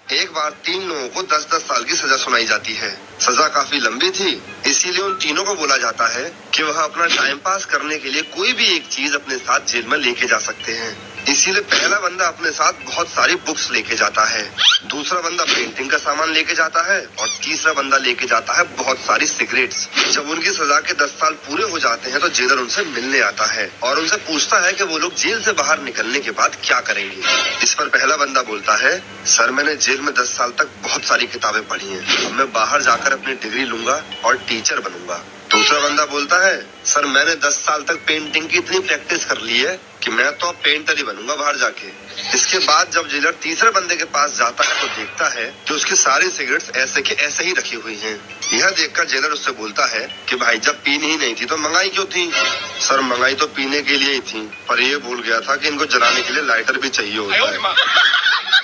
एक बार 3 लोगों को 10-10 साल की सजा सुनाई जाती है। सजा काफी लंबी थी, इसीलिए उन तीनों को बोला जाता है कि वह अपना टाइम पास करने के लिए कोई भी एक चीज अपने साथ जेल में लेके जा सकते हैं। इसीलिए पहला बंदा अपने साथ बहुत सारी बुक्स लेके जाता है, दूसरा बंदा पेंटिंग का सामान लेके जाता है और तीसरा बंदा लेके जाता है बहुत सारी सिगरेट्स। जब उनकी सजा के 10 साल पूरे हो जाते हैं तो जेलर उनसे मिलने आता है और उनसे पूछता है कि वो लोग जेल से बाहर निकलने के बाद क्या करेंगे। इस पर पहला बंदा बोलता है, सर मैंने जेल में 10 साल तक बहुत सारी किताबें पढ़ी हैं। अब मैं बाहर जाकर अपनी डिग्री लूंगा और टीचर बनूंगा। दूसरा बंदा बोलता है, सर मैंने 10 साल तक पेंटिंग की इतनी प्रैक्टिस कर ली है कि मैं तो अब पेंटर ही बनूंगा बाहर जाके। इसके बाद जब जेलर तीसरे बंदे के पास जाता है तो देखता है कि उसकी सारी सिगरेट्स ऐसे के ऐसे ही रखी हुई हैं। यह देखकर जेलर उससे बोलता है कि भाई जब पीनी ही नहीं थी तो मंगाई क्यों थी? सर मंगाई तो पीने के लिए ही थी, पर ये भूल गया था कि इनको जलाने के लिए लाइटर भी चाहिए होता है।